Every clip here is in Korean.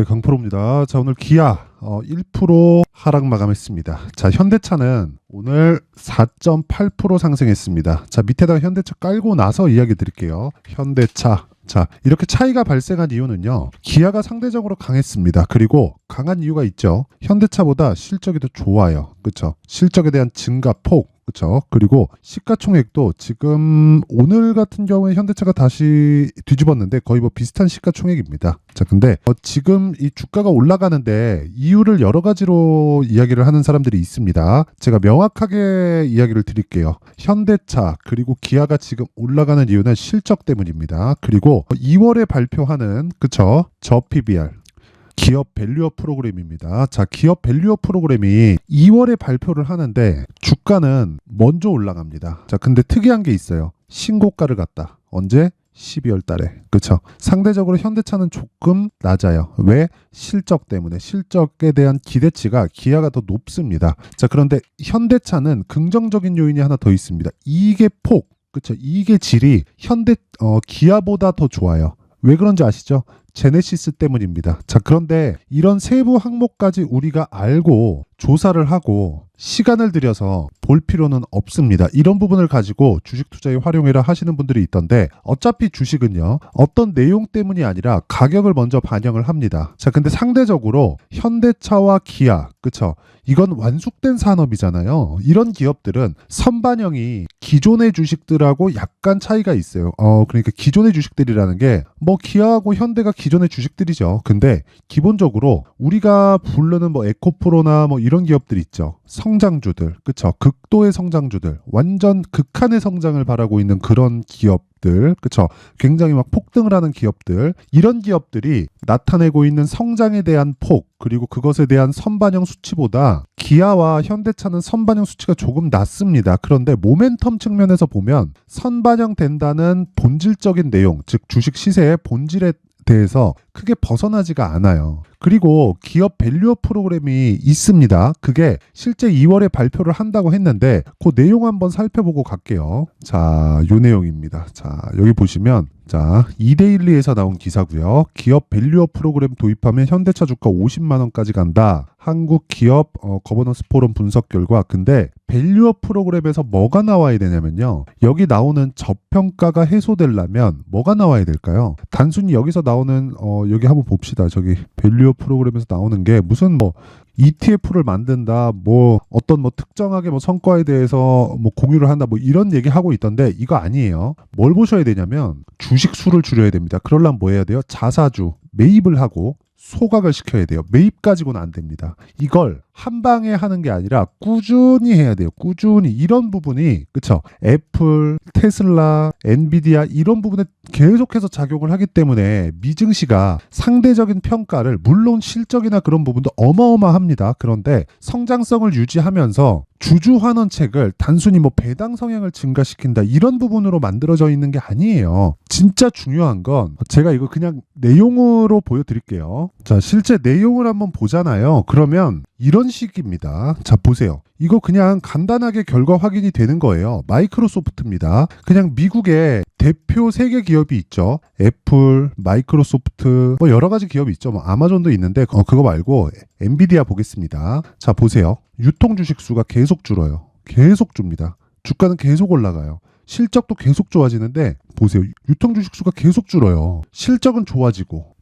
네, 강프로입니다. 자, 오늘 기아 1% 하락 마감했습니다. 자, 현대차는 오늘 4.8% 상승했습니다. 자, 밑에다가 현대차 깔고 나서 이야기 드릴게요. 현대차. 자, 이렇게 차이가 발생한 이유는요. 기아가 상대적으로 강했습니다. 그리고 강한 이유가 있죠. 현대차보다 실적이 더 좋아요. 그렇죠? 실적에 대한 증가폭. 그렇죠. 그리고 시가총액도 지금 오늘 같은 경우에 현대차가 다시 뒤집었는데 거의 뭐 비슷한 시가총액입니다. 자, 근데 지금 이 주가가 올라가는데 이유를 여러 가지로 이야기를 하는 사람들이 있습니다. 제가 명확하게 이야기를 드릴게요. 현대차 그리고 기아가 지금 올라가는 이유는 실적 때문입니다. 그리고 2월에 발표하는 그쵸? 저 PBR 기업 밸류업 프로그램입니다. 자, 기업 밸류업 프로그램이 2월에 발표를 하는데 주가는 먼저 올라갑니다. 자, 근데 특이한 게 있어요. 신고가를 갔다. 언제? 12월 달에. 그쵸? 상대적으로 현대차는 조금 낮아요. 왜? 실적 때문에. 실적에 대한 기대치가 기아가 더 높습니다. 자, 그런데 현대차는 긍정적인 요인이 하나 더 있습니다. 이익의 폭. 그쵸? 이익의 질이 기아보다 더 좋아요. 왜 그런지 아시죠? 제네시스 때문입니다. 자, 그런데 이런 세부 항목까지 우리가 알고 조사를 하고 시간을 들여서 볼 필요는 없습니다. 이런 부분을 가지고 주식 투자에 활용해라 하시는 분들이 있던데 어차피 주식은요. 어떤 내용 때문이 아니라 가격을 먼저 반영을 합니다. 자, 근데 상대적으로 현대차와 기아, 그쵸? 이건 완숙된 산업이잖아요. 이런 기업들은 선반영이 기존의 주식들하고 약간 차이가 있어요. 그러니까 기존의 주식들이라는 게 뭐 기아하고 현대가 기존의 주식들이죠. 근데 기본적으로 우리가 부르는 뭐 에코프로나 뭐 이런 기업들 있죠. 성장주들, 그쵸? 극도의 성장주들, 완전 극한의 성장을 바라고 있는 그런 기업들, 그쵸? 굉장히 막 폭등을 하는 기업들, 이런 기업들이 나타내고 있는 성장에 대한 폭, 그리고 그것에 대한 선반영 수치보다 기아와 현대차는 선반영 수치가 조금 낮습니다. 그런데 모멘텀 측면에서 보면 선반영된다는 본질적인 내용, 즉 주식 시세의 본질에 대해서 크게 벗어나지가 않아요. 그리고 기업 밸류업 프로그램이 있습니다. 그게 실제 2월에 발표를 한다고 했는데 그 내용 한번 살펴보고 갈게요. 자, 요 내용입니다. 자, 여기 보시면 자, 이데일리에서 나온 기사고요. 기업 밸류업 프로그램 도입하면 현대차 주가 50만 원까지 간다. 한국 기업 거버넌스 포럼 분석 결과. 근데 밸류업 프로그램에서 뭐가 나와야 되냐면요. 여기 나오는 저평가가 해소되려면 뭐가 나와야 될까요? 단순히 여기서 나오는 여기 한번 봅시다. 저기 밸류업 프로그램에서 나오는 게 무슨 뭐 ETF를 만든다, 뭐 어떤 뭐 특정하게 뭐 성과에 대해서 뭐 공유를 한다, 뭐 이런 얘기 하고 있던데 이거 아니에요. 뭘 보셔야 되냐면 주식 수를 줄여야 됩니다. 그러려면 뭐 해야 돼요? 자사주 매입을 하고 소각을 시켜야 돼요. 매입 가지고는 안 됩니다. 이걸 한 방에 하는 게 아니라 꾸준히 해야 돼요. 꾸준히. 이런 부분이 그쵸? 애플, 테슬라, 엔비디아 이런 부분에 계속해서 작용을 하기 때문에 미증시가 상대적인 평가를 물론 실적이나 그런 부분도 어마어마합니다. 그런데 성장성을 유지하면서 주주환원책을 단순히 뭐 배당 성향을 증가시킨다 이런 부분으로 만들어져 있는 게 아니에요. 진짜 중요한 건 제가 이거 그냥 내용으로 보여드릴게요. 자, 실제 내용을 한번 보잖아요. 그러면 이런 식입니다. 자, 보세요. 이거 그냥 간단하게 결과 확인이 되는 거예요. 마이크로소프트입니다. 그냥 미국의 대표 세계 기업이 있죠. 애플, 마이크로소프트, 뭐 여러 가지 기업이 있죠. 뭐 아마존도 있는데 그거 말고 엔비디아 보겠습니다. 자, 보세요. 유통 주식 수가 계속 줄어요. 계속 줍니다. 주가는 계속 올라가요. 실적도 계속 좋아지는데 보세요. 유통 주식 수가 계속 줄어요. 실적은 좋아지고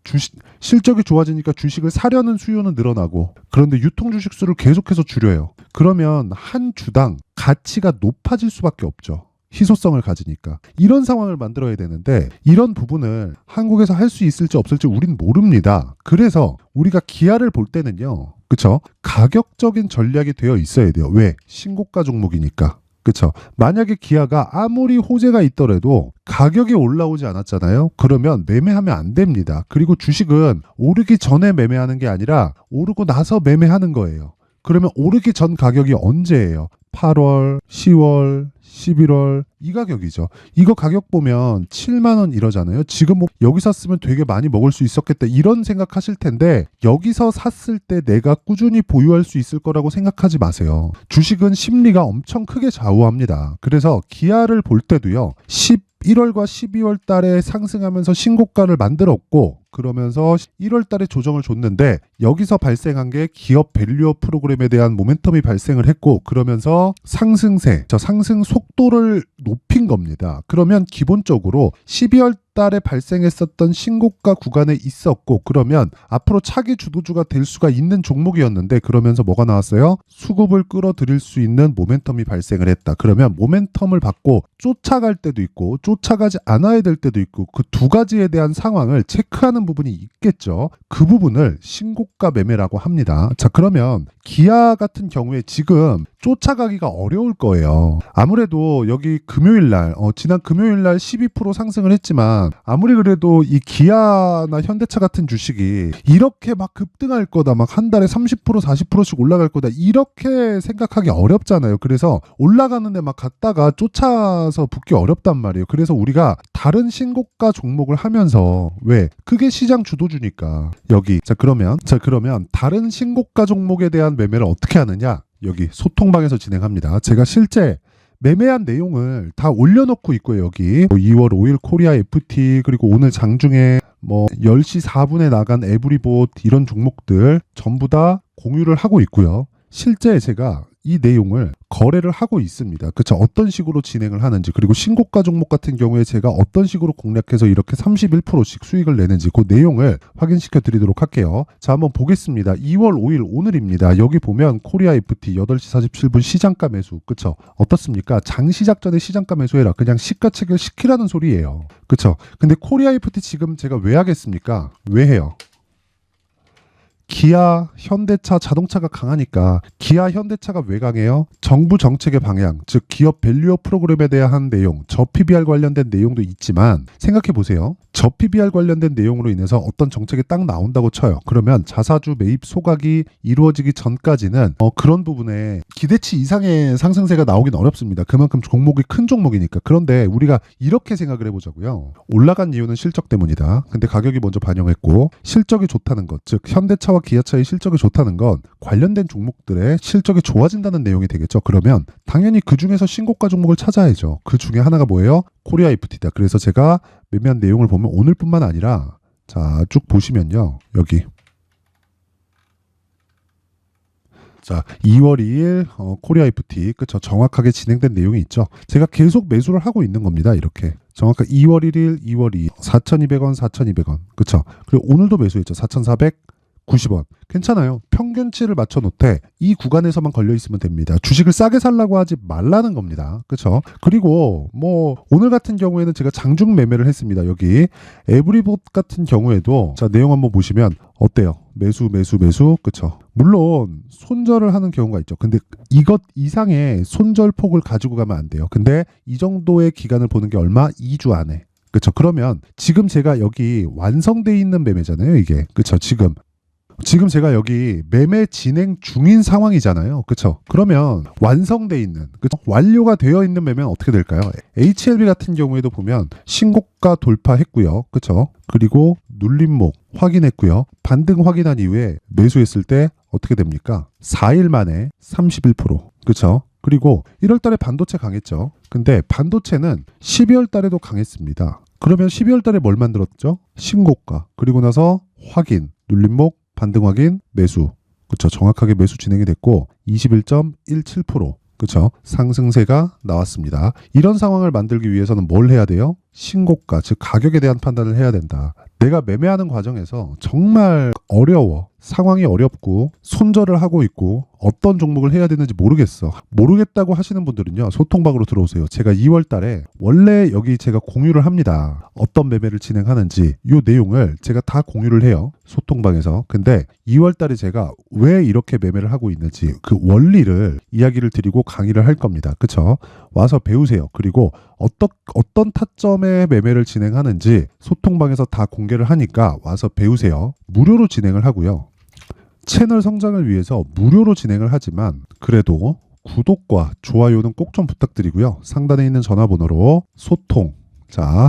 실적이 좋아지니까 주식을 사려는 수요는 늘어나고 그런데 유통 주식 수를 계속해서 줄여요. 그러면 한 주당 가치가 높아질 수밖에 없죠. 희소성을 가지니까. 이런 상황을 만들어야 되는데 이런 부분을 한국에서 할 수 있을지 없을지 우린 모릅니다. 그래서 우리가 기아를 볼 때는요. 그쵸? 가격적인 전략이 되어 있어야 돼요. 왜? 신고가 종목이니까. 그쵸? 만약에 기아가 아무리 호재가 있더라도 가격이 올라오지 않았잖아요. 그러면 매매하면 안 됩니다. 그리고 주식은 오르기 전에 매매하는 게 아니라 오르고 나서 매매하는 거예요. 그러면 오르기 전 가격이 언제예요? 8월, 10월, 11월 이 가격이죠. 이거 가격 보면 7만 원 이러잖아요. 지금 뭐 여기 샀으면 되게 많이 먹을 수 있었겠다 이런 생각하실 텐데 여기서 샀을 때 내가 꾸준히 보유할 수 있을 거라고 생각하지 마세요. 주식은 심리가 엄청 크게 좌우합니다. 그래서 기아를 볼 때도요. 11월과 12월 달에 상승하면서 신고가를 만들었고 그러면서 1월 달에 조정을 줬는데 여기서 발생한 게 기업 밸류업 프로그램에 대한 모멘텀이 발생을 했고 그러면서 상승세, 저 상승 속도를 높인 겁니다. 그러면 기본적으로 12월 달에 발생했었던 신고가 구간에 있었고 그러면 앞으로 차기 주도주가 될 수가 있는 종목이었는데 그러면서 뭐가 나왔어요? 수급을 끌어들일 수 있는 모멘텀이 발생을 했다. 그러면 모멘텀을 받고 쫓아갈 때도 있고 쫓아가지 않아야 될 때도 있고 그 두 가지에 대한 상황을 체크하는 부분이 있겠죠. 그 부분을 신고가 매매라고 합니다. 자, 그러면 기아 같은 경우에 지금 쫓아가기가 어려울 거예요. 아무래도 여기 금요일날 지난 금요일날 12% 상승을 했지만 아무리 그래도 이 기아나 현대차 같은 주식이 이렇게 막 급등할 거다, 막 한 달에 30% 40%씩 올라갈 거다 이렇게 생각하기 어렵잖아요. 그래서 올라가는데 막 갔다가 쫓아서 붙기 어렵단 말이에요. 그래서 우리가 다른 신고가 종목을 하면서 왜? 그게 시장 주도주니까 여기 자 그러면 다른 신고가 종목에 대한 매매를 어떻게 하느냐? 여기 소통방에서 진행합니다. 제가 실제 매매한 내용을 다 올려놓고 있고요. 여기 2월 5일 코리아 FT 그리고 오늘 장중에 10시 4분에 나간 에브리봇 이런 종목들 전부 다 공유를 하고 있고요. 실제 제가 이 내용을 거래를 하고 있습니다. 그쵸? 어떤 식으로 진행을 하는지 그리고 신고가 종목 같은 경우에 제가 어떤 식으로 공략해서 이렇게 31%씩 수익을 내는지 그 내용을 확인시켜 드리도록 할게요. 자, 한번 보겠습니다. 2월 5일 오늘입니다. 여기 보면 코리아 FT 8시 47분 시장가 매수. 그쵸? 어떻습니까? 장 시작 전에 시장가 매수해라. 그냥 시가책을 시키라는 소리예요. 그쵸? 근데 코리아 FT 지금 제가 왜 하겠습니까? 왜 해요? 기아, 현대차, 자동차가 강하니까. 기아, 현대차가 왜 강해요? 정부 정책의 방향, 즉 기업 밸류업 프로그램에 대한 내용, 저 PBR 관련된 내용도 있지만 생각해 보세요. 저 PBR 관련된 내용으로 인해서 어떤 정책이 딱 나온다고 쳐요. 그러면 자사주 매입 소각이 이루어지기 전까지는 그런 부분에 기대치 이상의 상승세가 나오긴 어렵습니다. 그만큼 종목이 큰 종목이니까. 그런데 우리가 이렇게 생각을 해보자고요. 올라간 이유는 실적 때문이다. 근데 가격이 먼저 반영했고 실적이 좋다는 것, 즉 현대차와 기아차의 실적이 좋다는 건 관련된 종목들의 실적이 좋아진다는 내용이 되겠죠. 그러면 당연히 그 중에서 신고가 종목을 찾아야죠. 그 중에 하나가 뭐예요? 코리아 FT다. 그래서 제가 매매한 내용을 보면 오늘뿐만 아니라 자, 쭉 보시면요. 여기 자, 2월 2일 코리아 FT 그쵸? 정확하게 진행된 내용이 있죠. 제가 계속 매수를 하고 있는 겁니다. 이렇게 정확하게 2월 1일, 2월 2일 4,200원, 4,200원 그쵸? 그리고 오늘도 매수했죠. 4,490원 괜찮아요. 평균치를 맞춰 놓되 이 구간에서만 걸려 있으면 됩니다. 주식을 싸게 살라고 하지 말라는 겁니다. 그렇죠? 그리고 오늘 같은 경우에는 제가 장중 매매를 했습니다. 여기 에브리봇 같은 경우에도 자 내용 한번 보시면 어때요? 매수 그렇죠? 물론 손절을 하는 경우가 있죠. 근데 이것 이상의 손절폭을 가지고 가면 안 돼요. 근데 이 정도의 기간을 보는 게 얼마? 2주 안에. 그렇죠? 그러면 지금 제가 여기 완성돼 있는 매매잖아요. 이게 그렇죠? 지금 제가 여기 매매 진행 중인 상황이잖아요. 그쵸? 그러면 완성돼 있는, 그쵸? 완료가 되어 있는 매매는 어떻게 될까요? HLB 같은 경우에도 보면 신고가 돌파했고요. 그쵸? 그리고 눌림목 확인했고요. 반등 확인한 이후에 매수했을 때 어떻게 됩니까? 4일 만에 31%. 그쵸? 그리고 1월 달에 반도체 강했죠. 근데 반도체는 12월 달에도 강했습니다. 그러면 12월 달에 뭘 만들었죠? 신고가. 그리고 나서 확인, 눌림목, 반등 확인, 매수. 그쵸? 정확하게 매수 진행이 됐고 21.17%. 그쵸? 상승세가 나왔습니다. 이런 상황을 만들기 위해서는 뭘 해야 돼요? 신고가, 즉 가격에 대한 판단을 해야 된다. 내가 매매하는 과정에서 정말 어려워. 상황이 어렵고 손절을 하고 있고 어떤 종목을 해야 되는지 모르겠어. 모르겠다고 하시는 분들은요. 소통방으로 들어오세요. 제가 2월 달에 원래 여기 제가 공유를 합니다. 어떤 매매를 진행하는지 이 내용을 제가 다 공유를 해요. 소통방에서. 근데 2월 달에 제가 왜 이렇게 매매를 하고 있는지 그 원리를 이야기를 드리고 강의를 할 겁니다. 그쵸? 와서 배우세요. 그리고 어떤 타점에 매매를 진행하는지 소통방에서 다 공개를 하니까 와서 배우세요. 무료로 진행을 하고요. 채널 성장을 위해서 무료로 진행을 하지만 그래도 구독과 좋아요는 꼭 좀 부탁드리고요. 상단에 있는 전화번호로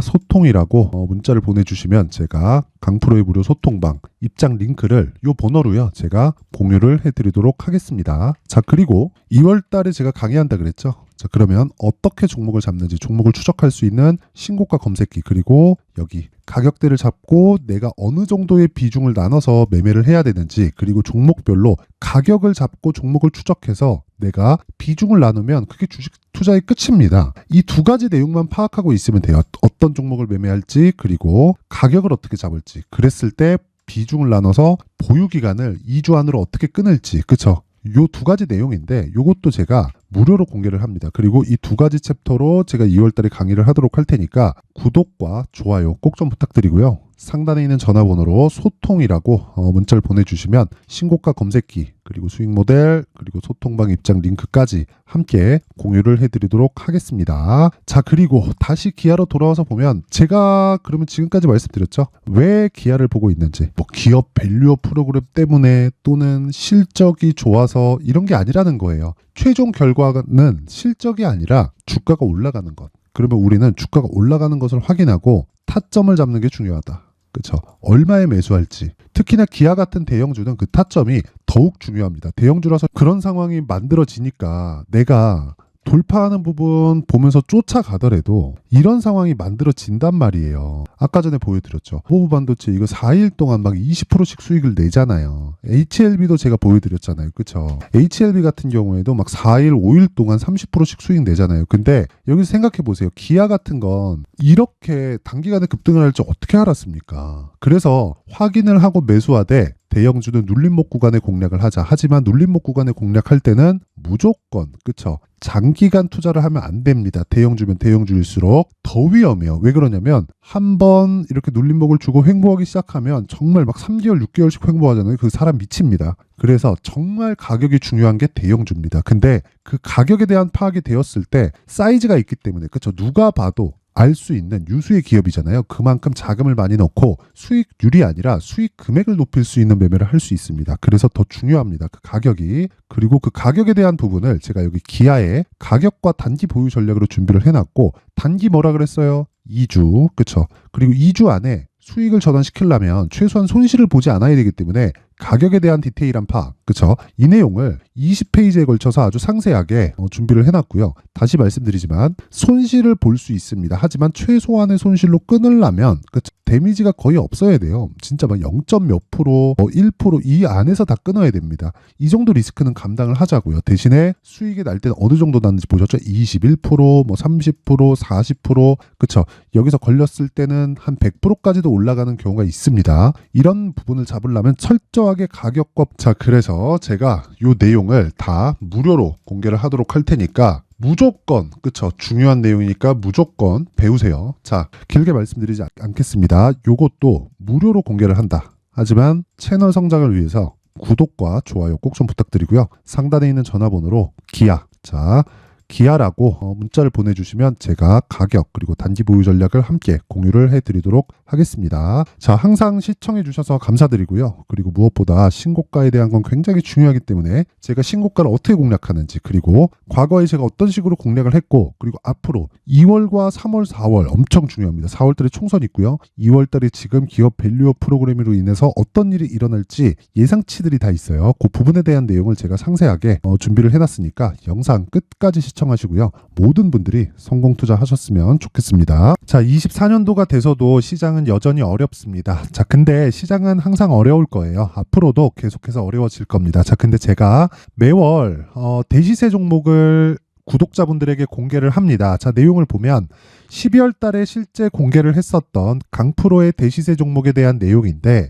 소통이라고 문자를 보내주시면 제가 강프로의 무료 소통방 입장 링크를 이 번호로요. 제가 공유를 해드리도록 하겠습니다. 자, 그리고 2월 달에 제가 강의한다 그랬죠. 자, 그러면 어떻게 종목을 잡는지 종목을 추적할 수 있는 신고가 검색기 그리고 여기 가격대를 잡고 내가 어느 정도의 비중을 나눠서 매매를 해야 되는지, 그리고 종목별로 가격을 잡고 종목을 추적해서 내가 비중을 나누면 그게 주식 투자의 끝입니다. 이 두 가지 내용만 파악하고 있으면 돼요. 어떤 종목을 매매할지, 그리고 가격을 어떻게 잡을지. 그랬을 때 비중을 나눠서 보유 기간을 2주 안으로 어떻게 끊을지. 그쵸? 요 두 가지 내용인데 요것도 제가 무료로 공개를 합니다. 그리고 이 두 가지 챕터로 제가 2월 달에 강의를 하도록 할 테니까 구독과 좋아요 꼭 좀 부탁드리고요. 상단에 있는 전화번호로 소통이라고 문자를 보내주시면 신고가 검색기, 그리고 수익 모델, 그리고 소통방 입장 링크까지 함께 공유를 해드리도록 하겠습니다. 자, 그리고 다시 기아로 돌아와서 보면 제가 그러면 지금까지 말씀드렸죠. 왜 기아를 보고 있는지, 뭐 기업 밸류업 프로그램 때문에 또는 실적이 좋아서 이런 게 아니라는 거예요. 최종 결과는 실적이 아니라 주가가 올라가는 것. 그러면 우리는 주가가 올라가는 것을 확인하고 타점을 잡는 게 중요하다. 그렇죠? 얼마에 매수할지. 특히나 기아 같은 대형주는 그 타점이 더욱 중요합니다. 대형주라서 그런 상황이 만들어지니까 내가 돌파하는 부분 보면서 쫓아가더라도 이런 상황이 만들어진단 말이에요. 아까 전에 보여드렸죠. 호부 반도체 이거 4일 동안 막 20%씩 수익을 내잖아요. HLB도 제가 보여드렸잖아요. 그쵸? HLB 같은 경우에도 막 4일, 5일 동안 30%씩 수익 내잖아요. 근데 여기서 생각해 보세요. 기아 같은 건 이렇게 단기간에 급등을 할 줄 어떻게 알았습니까? 그래서 확인을 하고 매수하되 대형주는 눌림목 구간에 공략을 하자. 하지만 눌림목 구간에 공략할 때는 무조건, 그쵸? 장기간 투자를 하면 안 됩니다. 대형주면 대형주일수록 더 위험해요. 왜 그러냐면 한번 이렇게 눌림목을 주고 횡보하기 시작하면 정말 막 3개월, 6개월씩 횡보하잖아요. 그 사람 미칩니다. 그래서 정말 가격이 중요한 게 대형주입니다. 근데 그 가격에 대한 파악이 되었을 때 사이즈가 있기 때문에, 그쵸? 누가 봐도 알 수 있는 유수의 기업이잖아요. 그만큼 자금을 많이 넣고 수익률이 아니라 수익 금액을 높일 수 있는 매매를 할 수 있습니다. 그래서 더 중요합니다. 그 가격이. 그리고 그 가격에 대한 부분을 제가 여기 기아의 가격과 단기 보유 전략으로 준비를 해놨고, 단기 뭐라 그랬어요? 2주. 그쵸? 그리고 2주 안에 수익을 전환시키려면 최소한 손실을 보지 않아야 되기 때문에 가격에 대한 디테일한 파악, 그쵸? 이 내용을 20페이지에 걸쳐서 아주 상세하게 준비를 해놨고요. 다시 말씀드리지만 손실을 볼 수 있습니다. 하지만 최소한의 손실로 끊으려면, 그쵸? 데미지가 거의 없어야 돼요. 진짜 막 0. 몇 프로, 1% 이 안에서 다 끊어야 됩니다. 이 정도 리스크는 감당을 하자고요. 대신에 수익이 날 때는 어느 정도 났는지 보셨죠? 21%, 뭐 30%, 40%, 그쵸? 여기서 걸렸을 때는 한 100%까지도 올라가는 경우가 있습니다. 이런 부분을 잡으려면 철저하게 가격과, 자, 그래서 제가 이 내용을 다 무료로 공개를 하도록 할 테니까 무조건, 그쵸? 중요한 내용이니까 무조건 배우세요. 자, 길게 말씀드리지 않겠습니다. 요것도 무료로 공개를 한다. 하지만 채널 성장을 위해서 구독과 좋아요 꼭 좀 부탁드리고요. 상단에 있는 전화번호로 기아, 자, 기아라고 문자를 보내주시면 제가 가격 그리고 단기 보유 전략을 함께 공유를 해드리도록 하겠습니다. 자, 항상 시청해주셔서 감사드리고요. 그리고 무엇보다 신고가에 대한 건 굉장히 중요하기 때문에 제가 신고가를 어떻게 공략하는지, 그리고 과거에 제가 어떤 식으로 공략을 했고, 그리고 앞으로 2월과 3월, 4월 엄청 중요합니다. 4월달에 총선 있고요. 2월달에 지금 기업 밸류업 프로그램으로 인해서 어떤 일이 일어날지 예상치들이 다 있어요. 그 부분에 대한 내용을 제가 상세하게 준비를 해놨으니까 영상 끝까지 시청하시고요. 모든 분들이 성공 투자하셨으면 좋겠습니다. 자, 24년도가 돼서도 시장은 여전히 어렵습니다. 자, 근데 시장은 항상 어려울 거예요. 앞으로도 계속해서 어려워질 겁니다. 자, 근데 제가 매월 대시세 종목을 구독자분들에게 공개를 합니다. 자, 내용을 보면 12월 달에 실제 공개를 했었던 강프로의 대시세 종목에 대한 내용인데,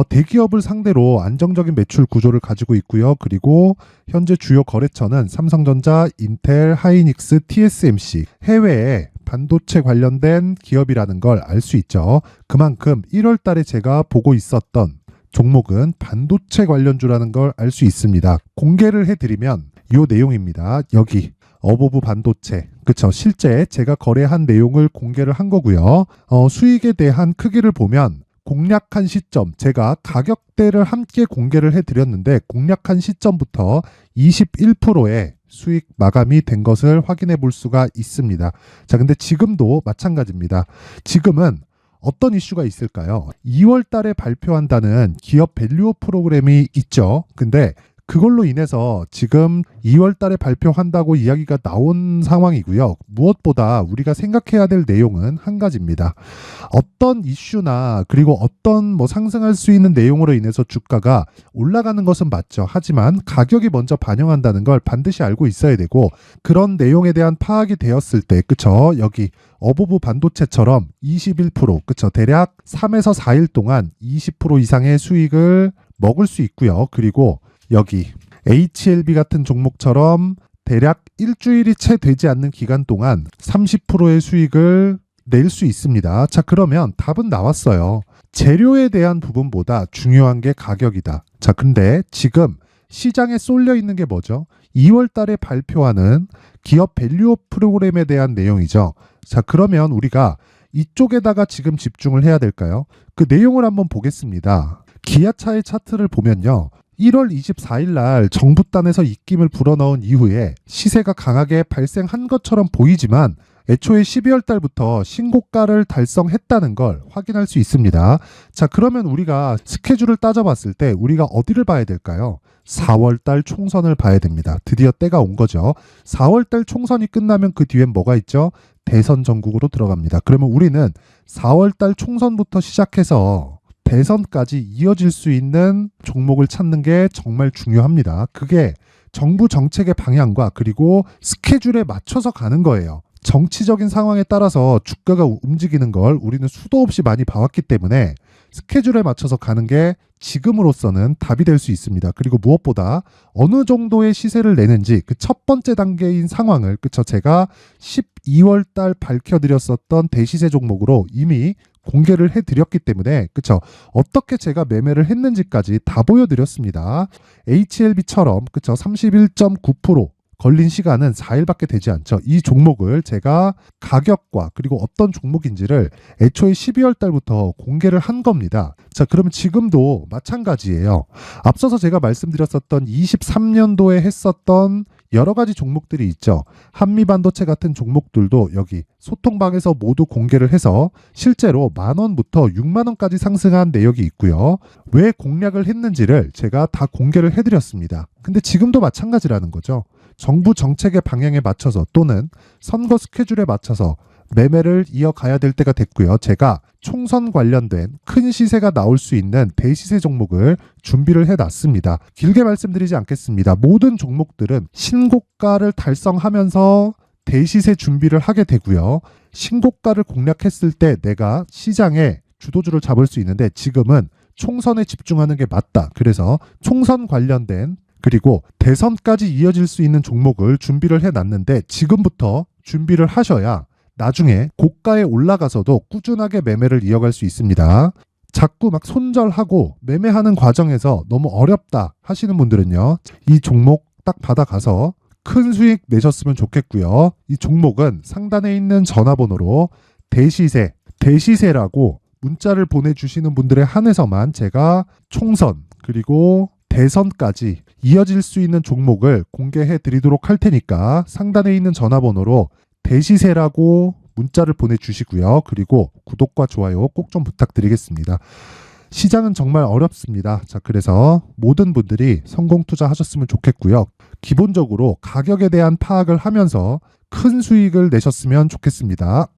대기업을 상대로 안정적인 매출 구조를 가지고 있고요. 그리고 현재 주요 거래처는 삼성전자, 인텔, 하이닉스, TSMC, 해외에 반도체 관련된 기업이라는 걸 알 수 있죠. 그만큼 1월 달에 제가 보고 있었던 종목은 반도체 관련주라는 걸 알 수 있습니다. 공개를 해드리면 이 내용입니다. 여기 어보브 반도체, 그쵸? 실제 제가 거래한 내용을 공개를 한 거고요. 수익에 대한 크기를 보면 공략한 시점, 제가 가격대를 함께 공개를 해드렸는데 공략한 시점부터 21%의 수익 마감이 된 것을 확인해 볼 수가 있습니다. 자, 근데 지금도 마찬가지입니다. 지금은 어떤 이슈가 있을까요? 2월 달에 발표한다는 기업 밸류업 프로그램이 있죠. 근데 그걸로 인해서 지금 2월 달에 발표한다고 이야기가 나온 상황이고요. 무엇보다 우리가 생각해야 될 내용은 한 가지입니다. 어떤 이슈나 그리고 어떤 상승할 수 있는 내용으로 인해서 주가가 올라가는 것은 맞죠. 하지만 가격이 먼저 반영한다는 걸 반드시 알고 있어야 되고, 그런 내용에 대한 파악이 되었을 때, 그쵸? 여기 어부부 반도체처럼 21%, 그쵸? 대략 3에서 4일 동안 20% 이상의 수익을 먹을 수 있고요. 그리고 여기 HLB 같은 종목처럼 대략 일주일이 채 되지 않는 기간 동안 30%의 수익을 낼 수 있습니다. 자, 그러면 답은 나왔어요. 재료에 대한 부분보다 중요한 게 가격이다. 자, 근데 지금 시장에 쏠려 있는 게 뭐죠? 2월 달에 발표하는 기업 밸류업 프로그램에 대한 내용이죠. 자, 그러면 우리가 이쪽에다가 지금 집중을 해야 될까요? 그 내용을 한번 보겠습니다. 기아차의 차트를 보면요. 1월 24일 날 정부단에서 입김을 불어넣은 이후에 시세가 강하게 발생한 것처럼 보이지만 애초에 12월 달부터 신고가를 달성했다는 걸 확인할 수 있습니다. 자, 그러면 우리가 스케줄을 따져봤을 때 우리가 어디를 봐야 될까요? 4월 달 총선을 봐야 됩니다. 드디어 때가 온 거죠. 4월 달 총선이 끝나면 그 뒤엔 뭐가 있죠? 대선 전국으로 들어갑니다. 그러면 우리는 4월 달 총선부터 시작해서 대선까지 이어질 수 있는 종목을 찾는 게 정말 중요합니다. 그게 정부 정책의 방향과 그리고 스케줄에 맞춰서 가는 거예요. 정치적인 상황에 따라서 주가가 움직이는 걸 우리는 수도 없이 많이 봐왔기 때문에 스케줄에 맞춰서 가는 게 지금으로서는 답이 될 수 있습니다. 그리고 무엇보다 어느 정도의 시세를 내는지 그 첫 번째 단계인 상황을, 그쵸, 제가 12월 달 밝혀드렸었던 대시세 종목으로 이미 공개를 해드렸기 때문에, 그쵸, 어떻게 제가 매매를 했는지까지 다 보여드렸습니다. HLB처럼, 그쵸, 31.9% 걸린 시간은 4일밖에 되지 않죠. 이 종목을 제가 가격과 그리고 어떤 종목인지를 애초에 12월 달부터 공개를 한 겁니다. 자, 그러면 지금도 마찬가지예요. 앞서서 제가 말씀드렸었던 23년도에 했었던 여러 가지 종목들이 있죠. 한미반도체 같은 종목들도 여기 소통방에서 모두 공개를 해서 실제로 10,000원부터 60,000원까지 상승한 내역이 있고요. 왜 공략을 했는지를 제가 다 공개를 해드렸습니다. 근데 지금도 마찬가지라는 거죠. 정부 정책의 방향에 맞춰서 또는 선거 스케줄에 맞춰서 매매를 이어가야 될 때가 됐고요. 제가 총선 관련된 큰 시세가 나올 수 있는 대시세 종목을 준비를 해놨습니다. 길게 말씀드리지 않겠습니다. 모든 종목들은 신고가를 달성하면서 대시세 준비를 하게 되고요. 신고가를 공략했을 때 내가 시장에 주도주를 잡을 수 있는데 지금은 총선에 집중하는 게 맞다. 그래서 총선 관련된 그리고 대선까지 이어질 수 있는 종목을 준비를 해놨는데 지금부터 준비를 하셔야 나중에 고가에 올라가서도 꾸준하게 매매를 이어갈 수 있습니다. 자꾸 막 손절하고 매매하는 과정에서 너무 어렵다 하시는 분들은요. 이 종목 딱 받아가서 큰 수익 내셨으면 좋겠고요. 이 종목은 상단에 있는 전화번호로 대시세라고 문자를 보내주시는 분들에 한해서만 제가 총선 그리고 대선까지 이어질 수 있는 종목을 공개해 드리도록 할 테니까 상단에 있는 전화번호로 대시세라고 문자를 보내주시고요. 그리고 구독과 좋아요 꼭 좀 부탁드리겠습니다. 시장은 정말 어렵습니다. 자, 그래서 모든 분들이 성공 투자하셨으면 좋겠고요. 기본적으로 가격에 대한 파악을 하면서 큰 수익을 내셨으면 좋겠습니다.